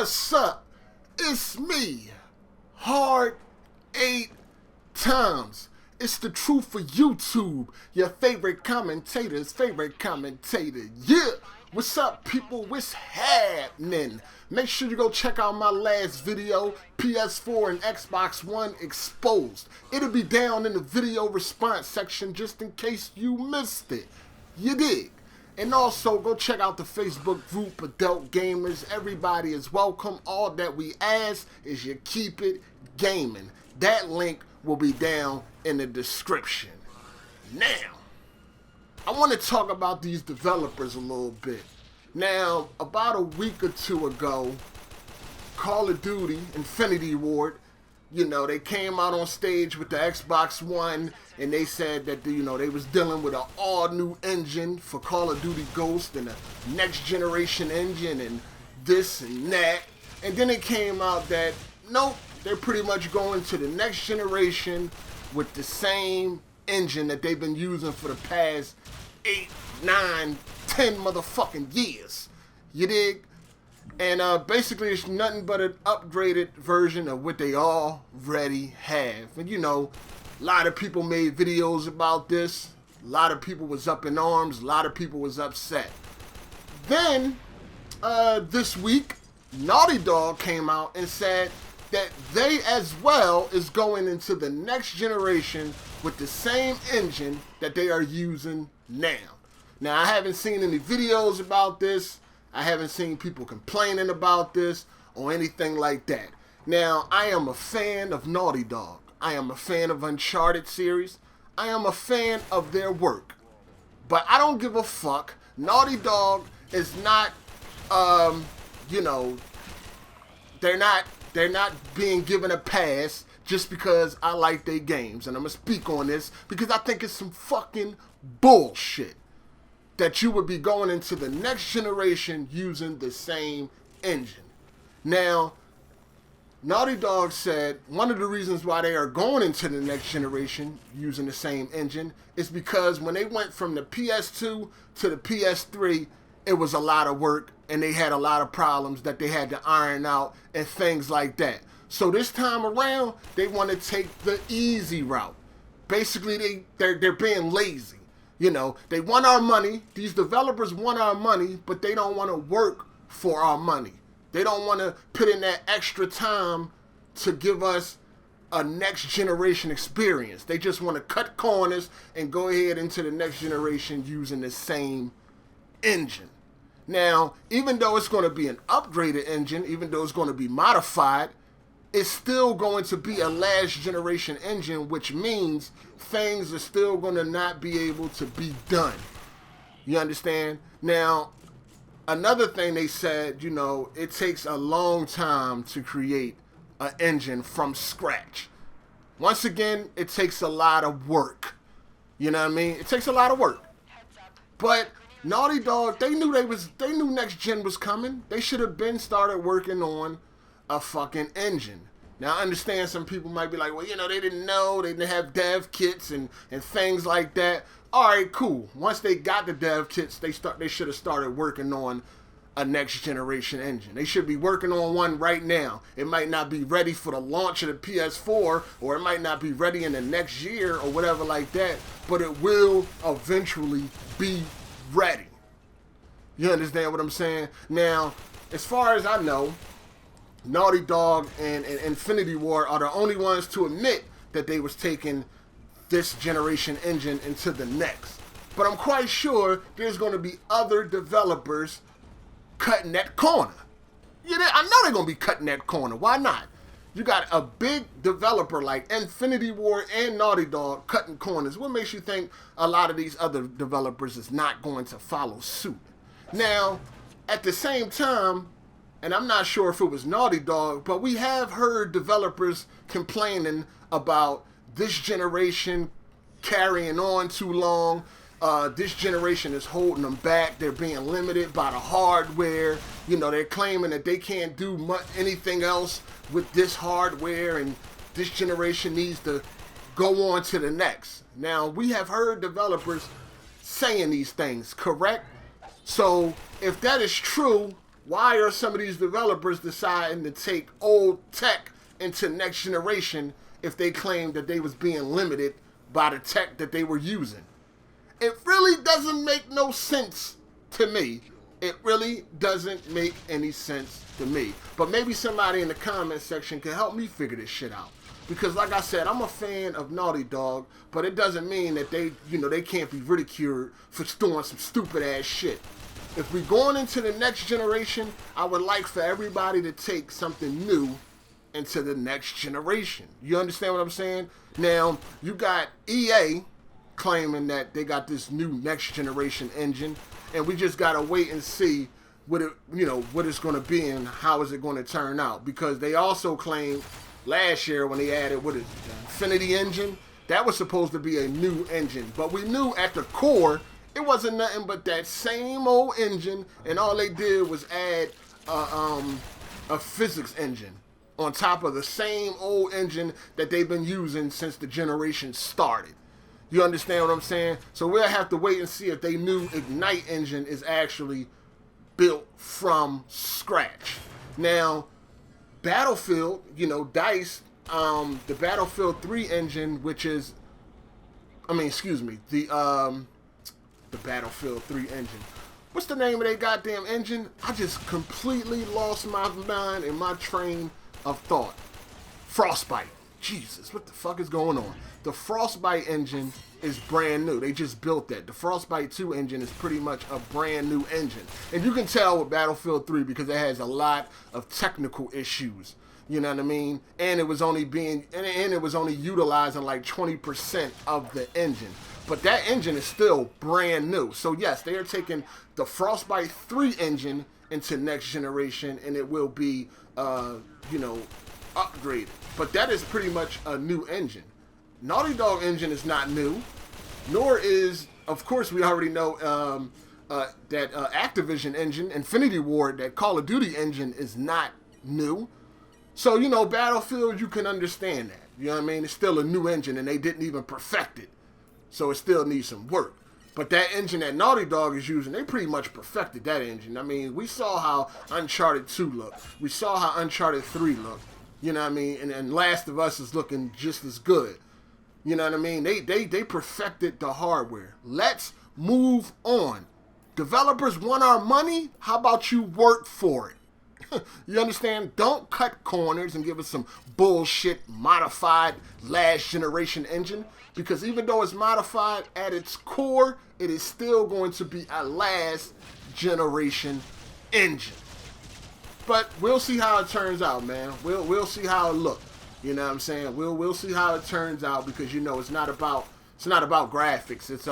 What's up? It's me, Hard 8 Times. It's the truth for YouTube. Your favorite commentator's favorite commentator. Yeah. What's up, people? What's happening? Make sure you go check out my last video, PS4 and Xbox One exposed. It'll be down in the video response section just in case you missed it. You dig? And also, go check out the Facebook group, Adult Gamers. Everybody is welcome. All that we ask is you keep it gaming. That link will be down in the description. Now, I want to talk about these developers a little bit. Now, about a week or two ago, Call of Duty Infinity Ward, they came out on stage with the Xbox One and they said that, they was dealing with an all-new engine for Call of Duty Ghost and a next-generation engine and this and that. And then it came out that, nope, they're pretty much going to the next generation with the same engine that they've been using for the past 8, 9, 10 motherfucking years. You dig? And basically it's nothing but an upgraded version of what they already have. And a lot of people made videos about this. A lot of people was up in arms. A lot of people was upset. Then, this week, Naughty Dog came out and said that they as well is going into the next generation with the same engine that they are using now. Now, I haven't seen any videos about this. I haven't seen people complaining about this or anything like that. Now, I am a fan of Naughty Dog. I am a fan of Uncharted series. I am a fan of their work. But I don't give a fuck. Naughty Dog is not, they're not being given a pass just because I like their games. And I'm going to speak on this because I think it's some fucking bullshit that you would be going into the next generation using the same engine. Now, Naughty Dog said one of the reasons why they are going into the next generation using the same engine is because when they went from the PS2 to the PS3, it was a lot of work and they had a lot of problems that they had to iron out and things like that. So this time around, they want to take the easy route. Basically, they're being lazy. They want our money. These developers want our money, but they don't want to work for our money. They don't want to put in that extra time to give us a next generation experience. They just want to cut corners and go ahead into the next generation using the same engine. Now, even though it's going to be an upgraded engine, even though it's going to be modified, it's still going to be a last generation engine, which means things are still going to not be able to be done. You understand? Now, another thing they said, it takes a long time to create an engine from scratch. Once again, it takes a lot of work. You know what I mean? It takes a lot of work. But Naughty Dog, they knew next gen was coming. They should have been started working on a fucking engine. Now, I understand some people might be like, well, they didn't know, they didn't have dev kits and things like that. All right, cool. Once they got the dev kits, they should have started working on a next generation engine. They should be working on one right now. It might not be ready for the launch of the PS4, or it might not be ready in the next year or whatever like that, but it will eventually be ready. You understand what I'm saying? Now, as far as I know, Naughty Dog and Infinity Ward are the only ones to admit that they was taking this generation engine into the next. But I'm quite sure there's going to be other developers cutting that corner. I know they're going to be cutting that corner. Why not? You got a big developer like Infinity Ward and Naughty Dog cutting corners. What makes you think a lot of these other developers is not going to follow suit? Now, at the same time, and I'm not sure if it was Naughty Dog, but we have heard developers complaining about this generation carrying on too long. This generation is holding them back. They're being limited by the hardware. They're claiming that they can't do anything else with this hardware, and this generation needs to go on to the next. Now, we have heard developers saying these things, correct? So, if that is true, why are some of these developers deciding to take old tech into next generation if they claim that they was being limited by the tech that they were using? It really doesn't make no sense to me. It really doesn't make any sense to me. But maybe somebody in the comment section can help me figure this shit out. Because like I said, I'm a fan of Naughty Dog, but it doesn't mean that they can't be ridiculed for doing some stupid ass shit. If we're going into the next generation, I would like for everybody to take something new into the next generation. You understand what I'm saying? Now, you got EA claiming that they got this new next generation engine, and we just gotta wait and see what it's gonna be and how is it gonna turn out. Because they also claimed last year when they added the Infinity engine, that was supposed to be a new engine, but we knew at the core it wasn't nothing but that same old engine, and all they did was add a physics engine on top of the same old engine that they've been using since the generation started. You understand what I'm saying? So we'll have to wait and see if they new Ignite engine is actually built from scratch. Now, Battlefield, DICE, the Battlefield 3 engine, the Battlefield 3 engine. What's the name of that goddamn engine? I just completely lost my mind in my train of thought. Frostbite. Jesus, what the fuck is going on? The Frostbite engine is brand new. They just built that. The Frostbite 2 engine is pretty much a brand new engine. And you can tell with Battlefield 3 because it has a lot of technical issues. You know what I mean? And it was only utilizing like 20% of the engine. But that engine is still brand new. So yes, they are taking the Frostbite 3 engine into next generation, and it will be upgraded. But that is pretty much a new engine. Naughty Dog engine is not new, nor is, of course, we already know that Activision engine, Infinity Ward, that Call of Duty engine is not new. So, Battlefield, you can understand that. You know what I mean? It's still a new engine, and they didn't even perfect it. So it still needs some work. But that engine that Naughty Dog is using, they pretty much perfected that engine. I mean, we saw how Uncharted 2 looked. We saw how Uncharted 3 looked. You know what I mean? And Last of Us is looking just as good. You know what I mean? They perfected the hardware. Let's move on. Developers want our money? How about you work for it? You understand? Don't cut corners and give us some bullshit modified last generation engine. Because even though it's modified at its core, it is still going to be a last generation engine. But we'll see how it turns out, man. We'll see how it looks. You know what I'm saying? We'll see how it turns out, because it's not about graphics. It's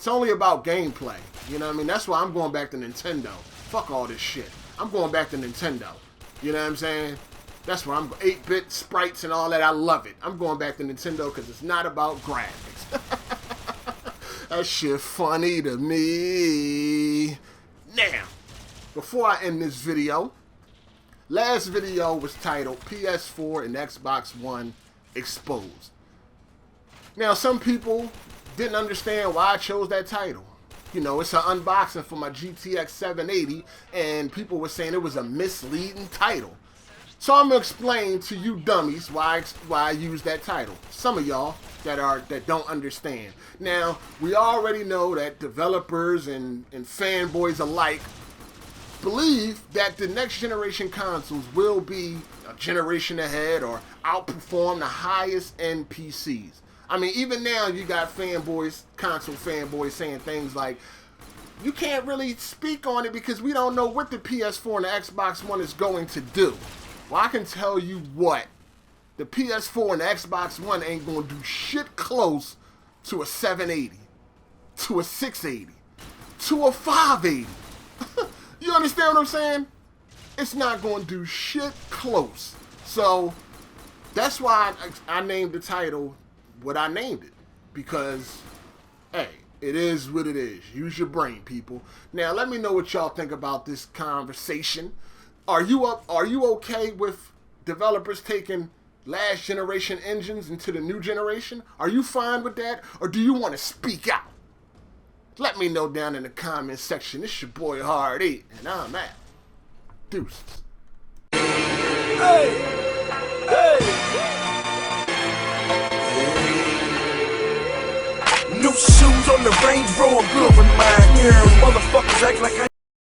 only about gameplay. You know what I mean? That's why I'm going back to Nintendo. Fuck all this shit. I'm going back to Nintendo. You know what I'm saying? That's why I'm 8-bit sprites and all that. I love it. I'm going back to Nintendo because it's not about graphics. That shit funny to me. Now, before I end this video, last video was titled PS4 and Xbox One Exposed. Now, some people didn't understand why I chose that title. It's an unboxing for my GTX 780, and people were saying it was a misleading title. So I'm gonna explain to you dummies why I use that title. Some of y'all that don't understand. Now, we already know that developers and fanboys alike believe that the next generation consoles will be a generation ahead or outperform the highest end PCs. I mean, even now you got console fanboys saying things like, you can't really speak on it because we don't know what the PS4 and the Xbox One is going to do. Well, I can tell you what, the PS4 and the Xbox One ain't going to do shit close to a 780, to a 680, to a 580. You understand what I'm saying? It's not going to do shit close. So that's why I named the title what I named it. Because, hey, it is what it is. Use your brain, people. Now, let me know what y'all think about this conversation. Are you okay with developers taking last generation engines into the new generation? Are you fine with that? Or do you want to speak out? Let me know down in the comment section. It's your boy Hard 8, and I'm out. Deuces. Hey! New shoes on the Range Rover, good with mine. Yeah, motherfuckers act like I